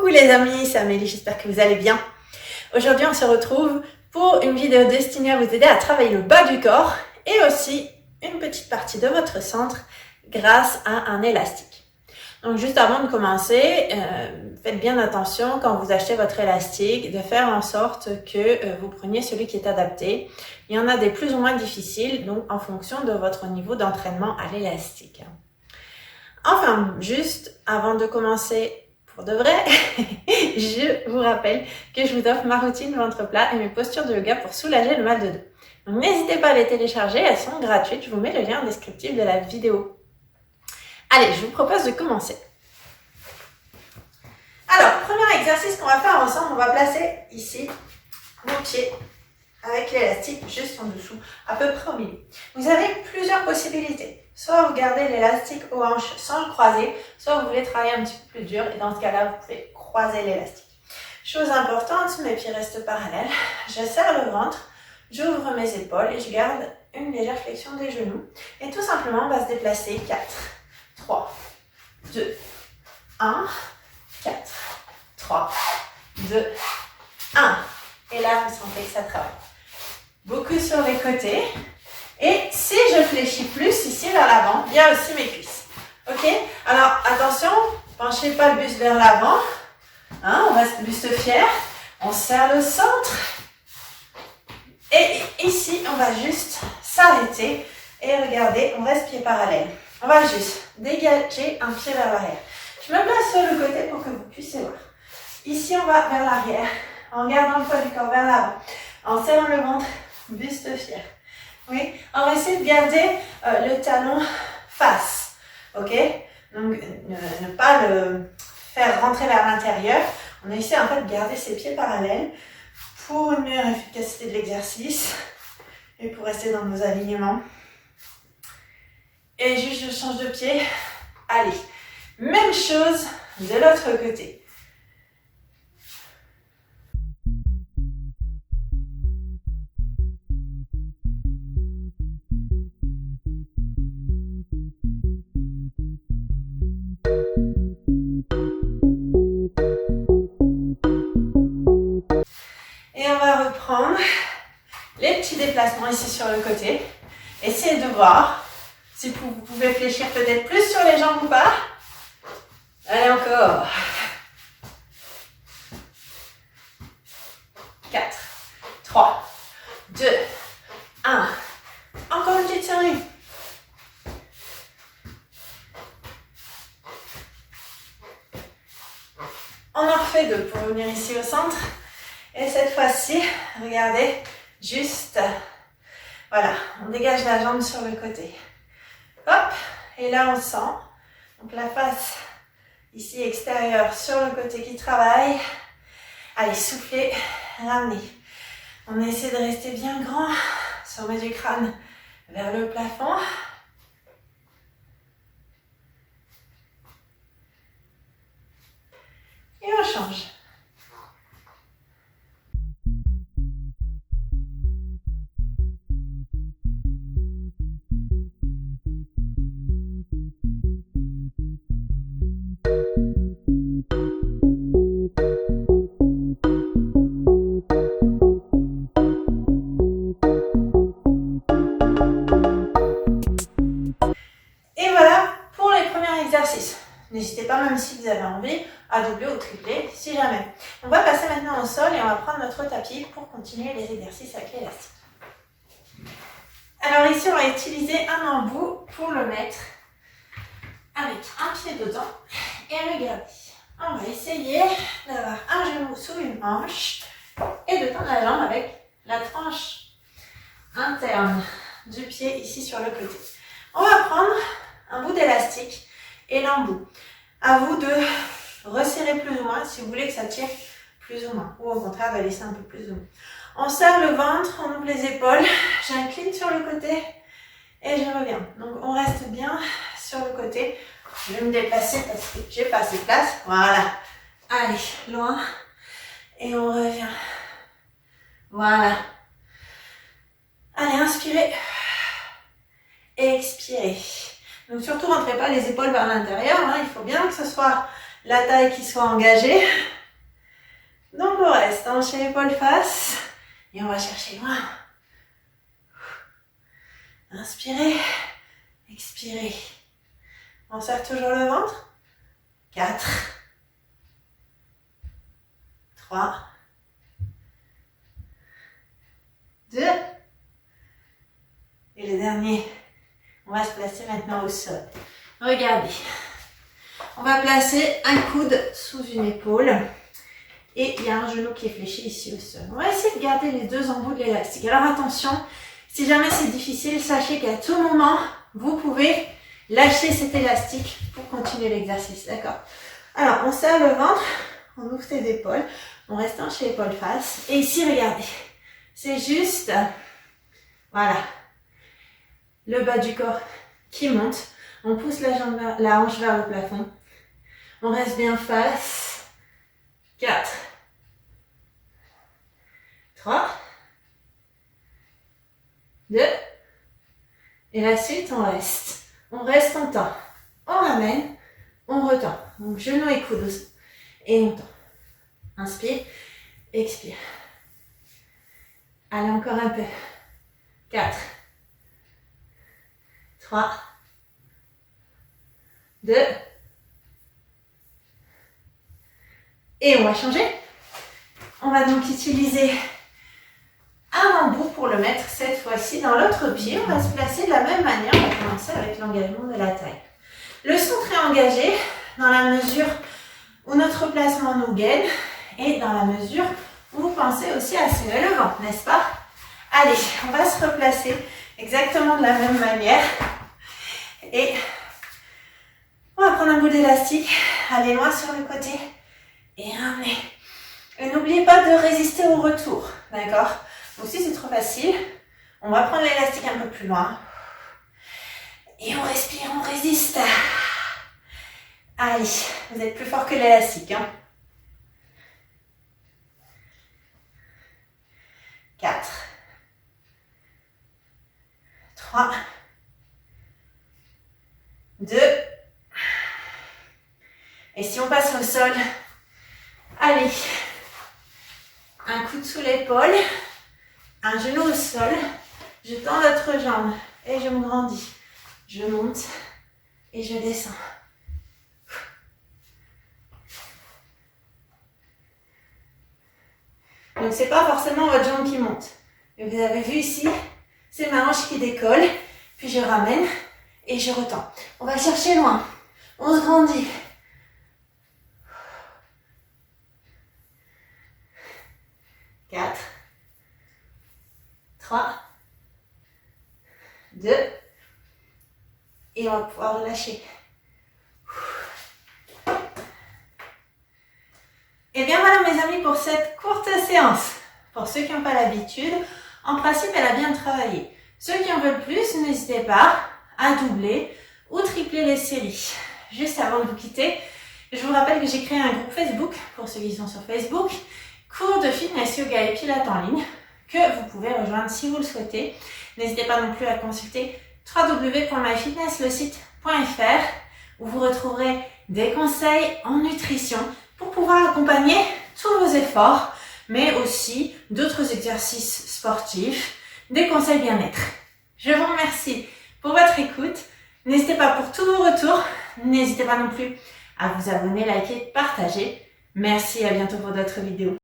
Coucou les amis, c'est Amélie, j'espère que vous allez bien. Aujourd'hui on se retrouve pour une vidéo destinée à vous aider à travailler le bas du corps et aussi une petite partie de votre centre grâce à un élastique. Donc juste avant de commencer, faites bien attention quand vous achetez votre élastique de faire en sorte que vous preniez celui qui est adapté. Il y en a des plus ou moins difficiles, donc en fonction de votre niveau d'entraînement à l'élastique. Enfin, juste avant de commencer pour de vrai, je vous rappelle que je vous offre ma routine ventre plat et mes postures de yoga pour soulager le mal de dos. Donc n'hésitez pas à les télécharger, elles sont gratuites, je vous mets le lien en descriptif de la vidéo. Allez, je vous propose de commencer. Alors, premier exercice qu'on va faire ensemble, on va placer ici nos pieds avec l'élastique juste en dessous, à peu près au milieu. Vous avez plusieurs possibilités. Soit vous gardez l'élastique aux hanches sans le croiser, soit vous voulez travailler un petit peu plus dur et dans ce cas-là, vous pouvez croiser l'élastique. Chose importante, mes pieds restent parallèles. Je serre le ventre, j'ouvre mes épaules et je garde une légère flexion des genoux. Et tout simplement, on va se déplacer 4, 3, 2, 1, 4, 3, 2, 1. Et là, vous sentez que ça travaille. Beaucoup sur les côtés. Et si je fléchis plus ici vers l'avant, bien aussi mes cuisses. Ok? Alors, attention, penchez pas le buste vers l'avant. Hein, on reste buste fier. On serre le centre. Et ici, on va juste s'arrêter. Et regardez, on reste pied parallèle. On va juste dégager un pied vers l'arrière. Je me place sur le côté pour que vous puissiez voir. Ici, on va vers l'arrière. En gardant le poids du corps vers l'avant. En serrant le ventre, buste fier. Oui, on va essayer de garder le talon face, ok? Donc, ne pas le faire rentrer vers l'intérieur. On essaie en fait de garder ses pieds parallèles pour une meilleure efficacité de l'exercice et pour rester dans nos alignements. Et juste je change de pied. Allez, même chose de l'autre côté. Et on va reprendre les petits déplacements ici sur le côté. Essayez de voir si vous pouvez fléchir peut-être plus sur les jambes ou pas. Allez, encore. 4, 3, 2, 1. Encore une petite série. On en refait deux pour revenir ici au centre. Et cette fois-ci, regardez, juste, voilà, on dégage la jambe sur le côté. Hop, et là on sent, donc la face ici extérieure sur le côté qui travaille. Allez, soufflez, ramenez. On essaie de rester bien grand, sommet du crâne vers le plafond. Et on change. Et voilà pour les premiers exercices. N'hésitez pas, même si vous avez envie, à doubler ou tripler, si jamais. On va passer maintenant au sol et on va prendre notre tapis pour continuer les exercices avec l'élastique. Alors ici, on va utiliser un embout pour le mettre avec un pied dedans. Et regardez, on va essayer d'avoir un genou sous une hanche et de tendre la jambe avec la tranche interne du pied ici sur le côté. On va prendre un bout d'élastique et l'embout. À vous de resserrer plus ou moins si vous voulez que ça tire plus ou moins. Ou au contraire de laisser un peu plus ou moins. On serre le ventre, on ouvre les épaules. J'incline sur le côté et je reviens. Donc on reste bien sur le côté. Je vais me déplacer parce que j'ai pas assez de place. Voilà. Allez, loin. Et on revient. Voilà. Allez, inspirez. Expirez. Donc surtout, rentrez pas les épaules vers l'intérieur. Hein. Il faut bien que ce soit la taille qui soit engagée. Donc on reste hanche et épaule face. Et on va chercher loin. Inspirez, expirez. On serre toujours le ventre. 4, 3, 2, et le dernier. On va se placer maintenant au sol. Regardez. On va placer un coude sous une épaule. Et il y a un genou qui est fléchi ici au sol. On va essayer de garder les deux embouts de l'élastique. Alors attention, si jamais c'est difficile, sachez qu'à tout moment, vous pouvez lâcher cet élastique pour continuer l'exercice. D'accord? Alors, on serre le ventre, on ouvre ses épaules, on reste hanche et épaule face. Et ici, regardez, c'est juste, voilà, le bas du corps qui monte. On pousse la hanche vers le plafond. On reste bien face. 4, 3, 2, et la suite, on reste, on tend, on ramène, on retend. Donc, genou et coude, et on tend. Inspire, expire. Allez, encore un peu. 4, 3, 2, et on va changer. On va donc utiliser un embout pour le mettre cette fois-ci dans l'autre pied. On va se placer de la même manière. On va commencer avec l'engagement de la taille. Le centre est engagé dans la mesure où notre placement nous gaine et dans la mesure où vous pensez aussi à serrer le ventre, n'est-ce pas? Allez, on va se replacer exactement de la même manière. Et on va prendre un bout d'élastique, aller loin sur le côté et ramener. Et n'oubliez pas de résister au retour, d'accord? Donc si c'est trop facile, on va prendre l'élastique un peu plus loin. Et on respire, on résiste. Allez, vous êtes plus fort que l'élastique, hein? 4, 3, 2, et si on passe au sol, allez, un coude sous l'épaule, un genou au sol, je tends l'autre jambe et je me grandis, je monte et je descends. Donc c'est pas forcément votre jambe qui monte, mais vous avez vu ici, c'est ma hanche qui décolle, puis je ramène et je retends. On va chercher loin, on se grandit. 4, 3, 2, et on va pouvoir relâcher. Et bien voilà mes amis pour cette courte séance. Pour ceux qui n'ont pas l'habitude, en principe elle a bien travaillé. Ceux qui en veulent plus, n'hésitez pas à doubler ou tripler les séries. Juste avant de vous quitter, je vous rappelle que j'ai créé un groupe Facebook, pour ceux qui sont sur Facebook, cours de fitness, yoga et pilates en ligne, que vous pouvez rejoindre si vous le souhaitez. N'hésitez pas non plus à consulter www.myfitnesslesite.fr où vous retrouverez des conseils en nutrition pour pouvoir accompagner tous vos efforts, mais aussi d'autres exercices sportifs, des conseils bien-être. Je vous remercie pour votre écoute. N'hésitez pas pour tous vos retours. N'hésitez pas non plus à vous abonner, liker, partager. Merci et à bientôt pour d'autres vidéos.